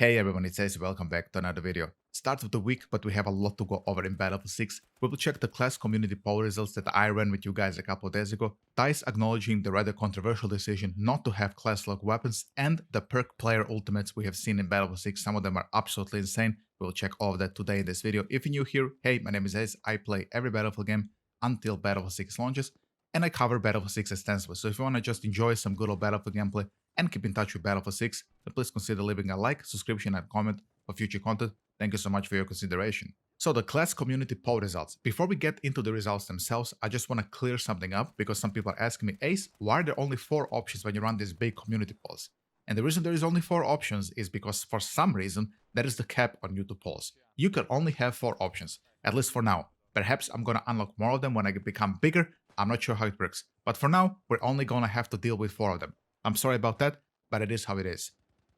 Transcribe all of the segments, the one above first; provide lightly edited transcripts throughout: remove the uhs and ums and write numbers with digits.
Hey everyone, it's Ace. Welcome back to another video. Start of the week, but we have a lot to go over in Battlefield 6. We will check the class community poll results that I ran with you guys a couple of days ago, DICE acknowledging the rather controversial decision not to have class lock weapons, and the perk player ultimates we have seen in Battlefield 6. Some of them are absolutely insane. We'll check all of that today in this video. If you're new here, hey, my name is Ace. I play every Battlefield game until Battlefield 6 launches, and I cover Battlefield 6 extensively. So if you want to just enjoy some good old Battlefield gameplay and keep in touch with Battlefield 6, then please consider leaving a like, subscription, and comment for future content. Thank you so much for your consideration. So the class community poll results. Before we get into the results themselves, I just want to clear something up because some people are asking me, Ace, why are there only 4 options when you run these big community polls? And the reason there is only 4 options is because for some reason, that is the cap on YouTube polls. You can only have 4 options, at least for now. Perhaps I'm going to unlock more of them when I become bigger. I'm not sure how it works. But for now, we're only going to have to deal with 4 of them. I'm sorry about that, but it is how it is.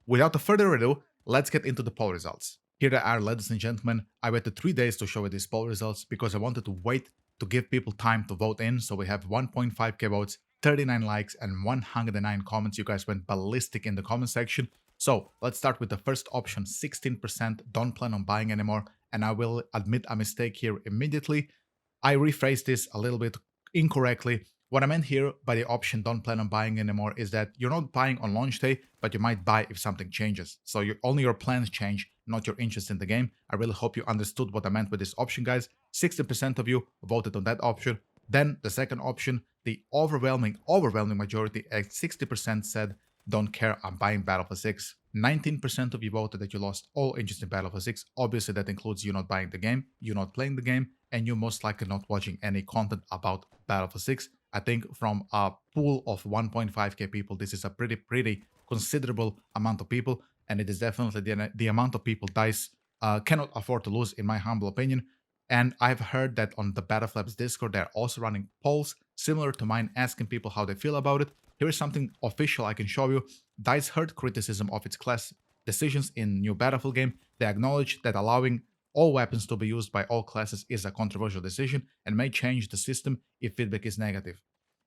Without further ado, let's get into the poll results. Here they are, ladies and gentlemen. I waited 3 days to show you these poll results because I wanted to wait to give people time to vote in. So we have 1.5k votes, 39 likes, and 109 comments. You guys went ballistic in the comment section. So let's start with the first option, 16% don't plan on buying anymore. And I will admit a mistake here immediately. I rephrased this a little bit incorrectly. What I meant here by the option don't plan on buying anymore is that you're not buying on launch day, but you might buy if something changes. So only your plans change, not your interest in the game. I really hope you understood what I meant with this option, guys. 60% of you voted on that option. Then the second option, the overwhelming majority at 60% said don't care, I'm buying Battlefield 6. 19% of you voted that you lost all interest in Battlefield 6. Obviously, that includes you not buying the game, you not playing the game, and you most likely not watching any content about Battlefield 6. I think from a pool of 1.5k people, this is a pretty considerable amount of people, and it is definitely the amount of people DICE cannot afford to lose, in my humble opinion. And I've heard that on the Battleflabs Discord, they're also running polls similar to mine, asking people how they feel about it. Here is something official I can show you. DICE heard criticism of its class decisions in new Battlefield game. They acknowledge that allowing all weapons to be used by all classes is a controversial decision and may change the system if feedback is negative.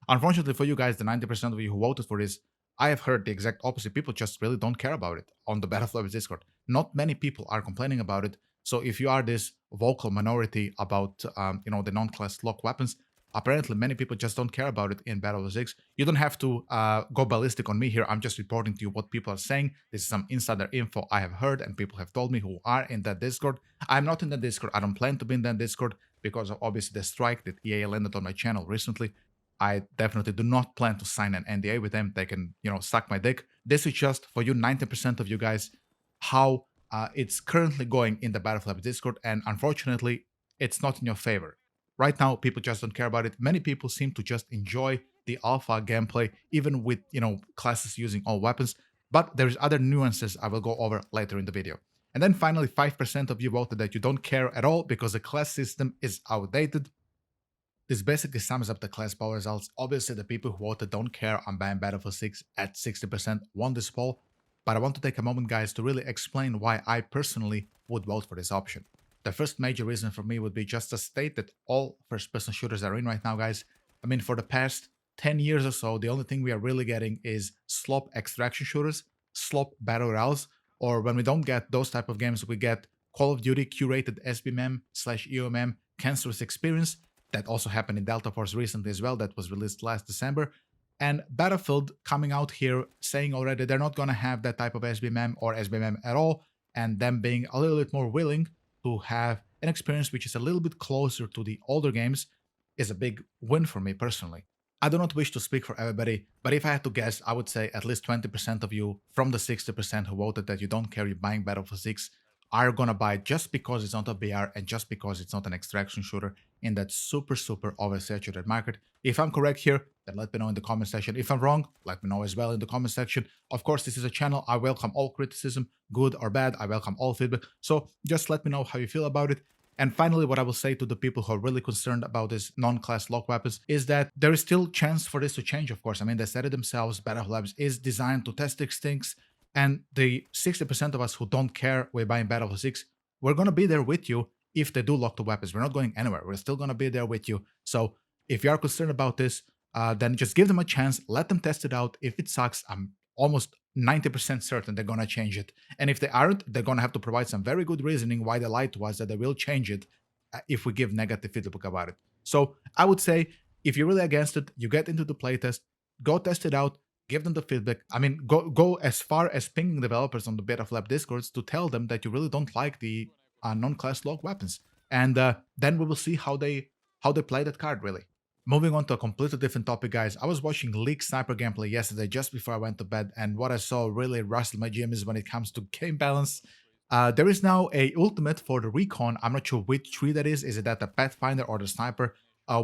Unfortunately for you guys, the 90% of you who voted for this, I have heard the exact opposite. People just really don't care about it on the Battleflabs Discord. Not many people are complaining about it. So if you are this vocal minority about the non-class lock weapons, apparently many people just don't care about it in Battlefield 6. You don't have to go ballistic on me here. I'm just reporting to you what people are saying. This is some insider info I have heard and people have told me who are in that Discord. I'm not in that Discord. I don't plan to be in that Discord because of obviously the strike that EA landed on my channel recently. I definitely do not plan to sign an NDA with them. They can, suck my dick. This is just for you 90% of you guys, how it's currently going in the Battleflabs Discord, and unfortunately, it's not in your favor. Right now, people just don't care about it. Many people seem to just enjoy the alpha gameplay, even with, classes using all weapons. But there's other nuances I will go over later in the video. And then finally, 5% of you voted that you don't care at all because the class system is outdated. This basically sums up the class poll results. Obviously, the people who voted don't care on buying Battlefield 6 at 60% won this poll. But I want to take a moment, guys, to really explain why I personally would vote for this option. The first major reason for me would be just to state that all first-person shooters are in right now, guys. I mean, for the past 10 years or so, the only thing we are really getting is slop extraction shooters, slop battle royales, or when we don't get those type of games, we get Call of Duty curated SBMM/EOMM cancerous experience. That also happened in Delta Force recently as well. That was released last December. And Battlefield coming out here saying already they're not going to have that type of SBMM or SBMM at all, and them being a little bit more willing to have an experience which is a little bit closer to the older games is a big win for me personally. I do not wish to speak for everybody, but if I had to guess, I would say at least 20% of you from the 60% who voted that you don't care you're buying Battlefield 6 are gonna buy it just because it's not a BR and just because it's not an extraction shooter in that super oversaturated market. If I'm correct here, then let me know in the comment section. If I'm wrong, let me know as well in the comment section. Of course, this is a channel. I welcome all criticism, good or bad. I welcome all feedback. So just let me know how you feel about it. And finally, what I will say to the people who are really concerned about this non-class lock weapons is that there is still chance for this to change, of course. I mean, they said it themselves, Battleflabs is designed to test these things. And the 60% of us who don't care we're buying Battlefield 6, we're going to be there with you if they do lock the weapons. We're not going anywhere. We're still going to be there with you. So if you are concerned about this, then just give them a chance. Let them test it out. If it sucks, I'm almost 90% certain they're gonna change it. And if they aren't, they're gonna have to provide some very good reasoning why they lied to us that they will change it if we give negative feedback about it. So I would say if you're really against it, you get into the playtest, go test it out, give them the feedback. I mean, go as far as pinging developers on the Beta of Lab discords to tell them that you really don't like the non-class log weapons, and then we will see how they play that card really. Moving on to a completely different topic, guys. I was watching League Sniper gameplay yesterday just before I went to bed, and what I saw really rustled my gems when it comes to game balance. There is now a ultimate for the Recon. I'm not sure which tree that is. Is it at the Pathfinder or the Sniper?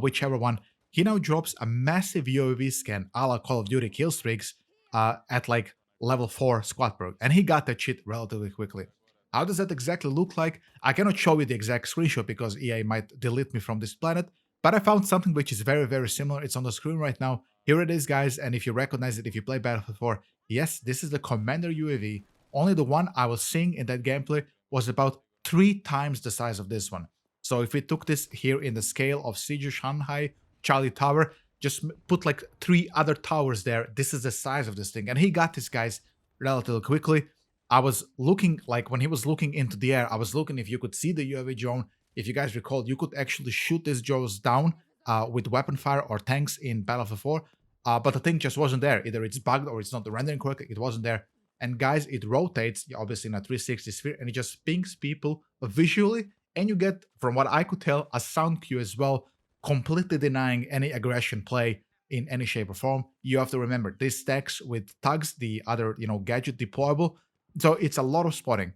Whichever one. He now drops a massive UAV scan a la Call of Duty kill streaks at like level 4 squad perk, and he got that shit relatively quickly. How does that exactly look like? I cannot show you the exact screenshot because EA might delete me from this planet, but I found something which is very, very similar. It's on the screen right now. Here it is, guys, and if you recognize it, if you play Battlefield 4, yes, this is the Commander UAV. Only the one I was seeing in that gameplay was about 3 times the size of this one. So if we took this here in the scale of Siege Shanghai, Charlie Tower, just put like 3 other towers there, this is the size of this thing. And he got this, guys, relatively quickly. I was looking, like when he was looking into the air, I was looking if you could see the UAV drone. If you guys recall, you could actually shoot these drones down with weapon fire or tanks in Battlefield 4, but the thing just wasn't there. Either it's bugged or it's not rendering correctly, it wasn't there. And guys, it rotates, obviously in a 360 sphere, and it just pings people visually, and you get, from what I could tell, a sound cue as well, completely denying any aggression play in any shape or form. You have to remember, this stacks with tugs, the other, gadget deployable, so it's a lot of spotting.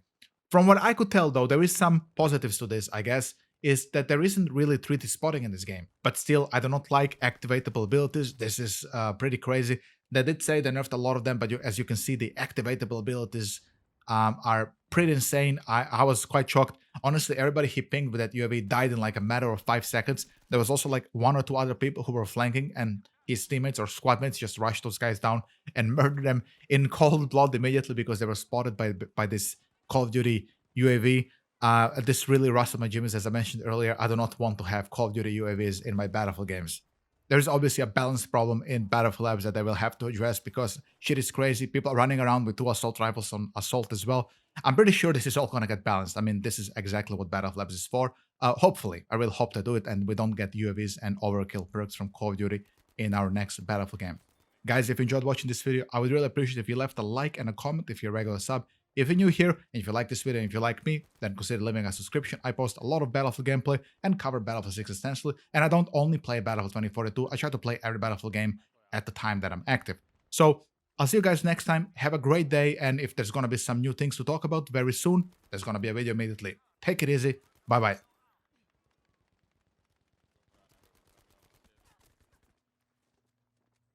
From what I could tell, though, there is some positives to this, I guess, is that there isn't really 3D spotting in this game. But still, I do not like activatable abilities. This is pretty crazy. They did say they nerfed a lot of them, but as you can see, the activatable abilities are pretty insane. I was quite shocked. Honestly, everybody he pinged with that UAV died in like a matter of 5 seconds. There was also like 1 or 2 other people who were flanking, and his teammates or squad mates just rushed those guys down and murdered them in cold blood immediately because they were spotted by this Call of Duty UAV. This really rustled my gems, as I mentioned earlier. I do not want to have Call of Duty UAVs in my Battlefield games. There's obviously a balance problem in Battlefield Labs that I will have to address because shit is crazy. People are running around with 2 assault rifles on assault as well. I'm pretty sure this is all gonna get balanced. I mean, this is exactly what Battlefield Labs is for. Hopefully, I really hope they do it and we don't get UAVs and overkill perks from Call of Duty in our next Battlefield game. Guys, if you enjoyed watching this video, I would really appreciate if you left a like and a comment if you're a regular sub. If you're new here, and if you like this video, and if you like me, then consider leaving a subscription. I post a lot of Battlefield gameplay and cover Battlefield 6 extensively, and I don't only play Battlefield 2042, I try to play every Battlefield game at the time that I'm active. So, I'll see you guys next time. Have a great day, and if there's gonna be some new things to talk about very soon, there's gonna be a video immediately. Take it easy. Bye-bye.